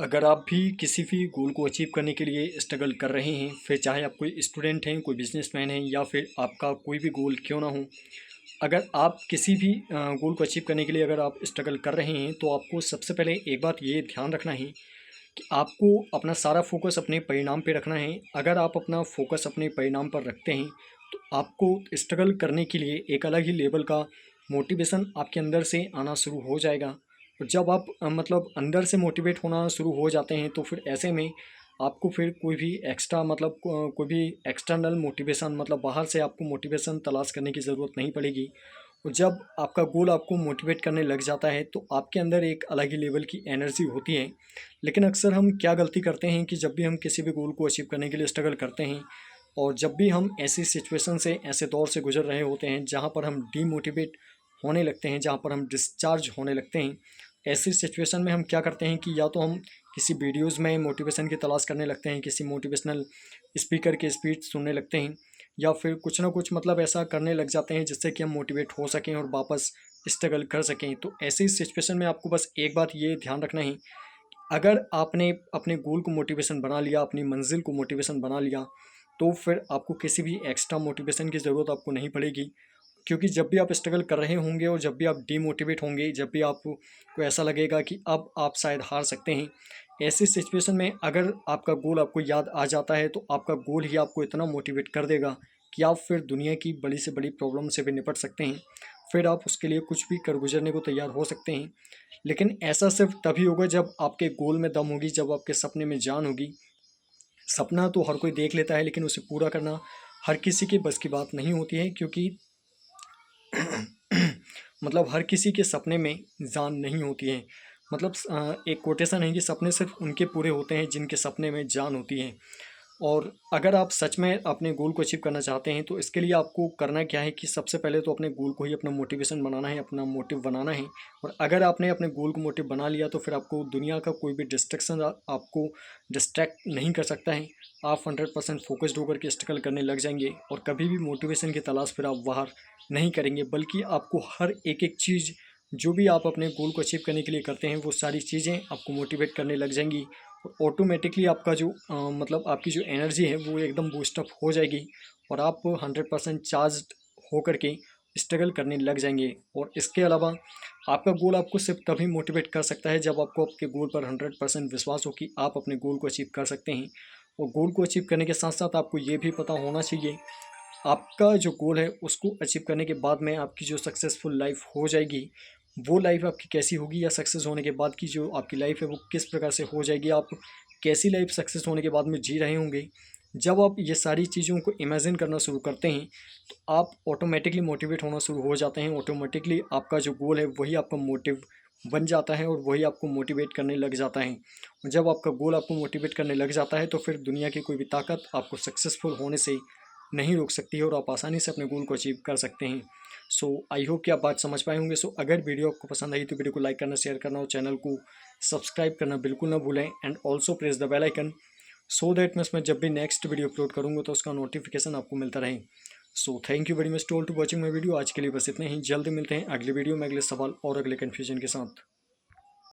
अगर आप भी किसी भी गोल को अचीव करने के लिए स्ट्रगल कर रहे हैं, फिर चाहे आप कोई स्टूडेंट हैं, कोई बिजनेसमैन हैं या फिर आपका कोई भी गोल क्यों ना हो, अगर आप किसी भी गोल को अचीव करने के लिए अगर आप स्ट्रगल कर रहे हैं, तो आपको सबसे पहले एक बात ये ध्यान रखना है कि आपको अपना सारा फोकस अपने परिणाम पे रखना है। अगर आप अपना फोकस अपने परिणाम पर रखते हैं, तो आपको स्ट्रगल करने के लिए एक अलग ही लेवल का मोटिवेशन आपके अंदर से आना शुरू हो जाएगा। और जब आप मतलब अंदर से मोटिवेट होना शुरू हो जाते हैं, तो फिर ऐसे में आपको फिर कोई भी एक्स्ट्रा मतलब कोई भी एक्सटर्नल मोटिवेशन मतलब बाहर से आपको मोटिवेशन तलाश करने की ज़रूरत नहीं पड़ेगी। और जब आपका गोल आपको मोटिवेट करने लग जाता है, तो आपके अंदर एक अलग ही लेवल की एनर्जी होती है। लेकिन अक्सर हम क्या गलती करते हैं कि जब भी हम किसी भी गोल को अचीव करने के लिए स्ट्रगल करते हैं और जब भी हम ऐसी सिचुएशन से ऐसे दौर से गुजर रहे होते हैं जहाँ पर हम डीमोटिवेट होने लगते हैं, जहाँ पर हम डिस्चार्ज होने लगते हैं, ऐसी सिचुएशन में हम क्या करते हैं कि या तो हम किसी वीडियोज़ में मोटिवेशन की तलाश करने लगते हैं, किसी मोटिवेशनल स्पीकर की स्पीच सुनने लगते हैं या फिर कुछ ना कुछ मतलब ऐसा करने लग जाते हैं जिससे कि हम मोटिवेट हो सकें और वापस स्ट्रगल कर सकें। तो ऐसी सिचुएशन में आपको बस एक बात ये ध्यान रखना है, अगर आपने अपने गोल को मोटिवेशन बना लिया, अपनी मंजिल को मोटिवेशन बना लिया, तो फिर आपको किसी भी एक्स्ट्रा मोटिवेशन की ज़रूरत आपको नहीं पड़ेगी। क्योंकि जब भी आप स्ट्रगल कर रहे होंगे और जब भी आप डीमोटिवेट होंगे, जब भी आपको ऐसा लगेगा कि अब आप शायद हार सकते हैं, ऐसी सिचुएशन में अगर आपका गोल आपको याद आ जाता है, तो आपका गोल ही आपको इतना मोटिवेट कर देगा कि आप फिर दुनिया की बड़ी से बड़ी प्रॉब्लम से भी निपट सकते हैं। फिर आप उसके लिए कुछ भी कर गुजरने को तैयार हो सकते हैं। लेकिन ऐसा सिर्फ तभी होगा जब आपके गोल में दम होगी, जब आपके सपने में जान होगी। सपना तो हर कोई देख लेता है, लेकिन उसे पूरा करना हर किसी के बस की बात नहीं होती है, क्योंकि मतलब हर किसी के सपने में जान नहीं होती है। मतलब एक कोटेशन है कि सपने सिर्फ उनके पूरे होते हैं जिनके सपने में जान होती है। और अगर आप सच में अपने गोल को अचीव करना चाहते हैं, तो इसके लिए आपको करना क्या है कि सबसे पहले तो अपने गोल को ही अपना मोटिवेशन बनाना है, अपना मोटिव बनाना है। और अगर आपने अपने गोल को मोटिव बना लिया, तो फिर आपको दुनिया का कोई भी डिस्ट्रैक्शन आपको डिस्ट्रैक्ट नहीं कर सकता है। आप 100% फोकस्ड होकर के स्ट्रगल करने लग जाएंगे और कभी भी मोटिवेशन की तलाश फिर आप बाहर नहीं करेंगे, बल्कि आपको हर एक एक चीज़ जो भी आप अपने गोल को अचीव करने के लिए करते हैं, वो सारी चीज़ें आपको मोटिवेट करने लग जाएंगी। और ऑटोमेटिकली आपका जो मतलब आपकी जो एनर्जी है वो एकदम बूस्टअप हो जाएगी और आप 100% चार्ज होकर के स्ट्रगल करने लग जाएंगे। और इसके अलावा आपका गोल आपको सिर्फ तभी मोटिवेट कर सकता है जब आपको आपके गोल पर 100% विश्वास हो कि आप अपने गोल को अचीव कर सकते हैं। और गोल को अचीव करने के साथ साथ आपको ये भी पता होना चाहिए, आपका जो गोल है उसको अचीव करने के बाद में आपकी जो सक्सेसफुल लाइफ हो जाएगी, वो लाइफ आपकी कैसी होगी, या सक्सेस होने के बाद की जो आपकी लाइफ है वो किस प्रकार से हो जाएगी, आप कैसी लाइफ सक्सेस होने के बाद में जी रहे होंगे। जब आप ये सारी चीज़ों को इमेजिन करना शुरू करते हैं, तो आप ऑटोमेटिकली मोटिवेट होना शुरू हो जाते हैं। ऑटोमेटिकली आपका जो गोल है वही आपका मोटिव बन जाता है और वही आपको मोटिवेट करने लग जाता है। और जब आपका गोल आपको मोटिवेट करने लग जाता है, तो फिर दुनिया की कोई भी ताकत आपको सक्सेसफुल होने से नहीं रोक सकती है और आप आसानी से अपने गोल को अचीव कर सकते हैं। सो आई होप कि आप बात समझ पाए होंगे। सो अगर वीडियो आपको पसंद आई तो वीडियो को लाइक करना, शेयर करना और चैनल को सब्सक्राइब करना बिल्कुल ना भूलें। And also press the bell icon so that मैं इसमें जब भी नेक्स्ट वीडियो अपलोड करूँगा तो उसका नोटिफिकेशन आपको मिलता रहे। So thank you very much to all to watching my video. आज के लिए बस इतना ही, जल्द मिलते हैं अगले वीडियो में अगले सवाल और अगले कन्फ्यूजन के साथ।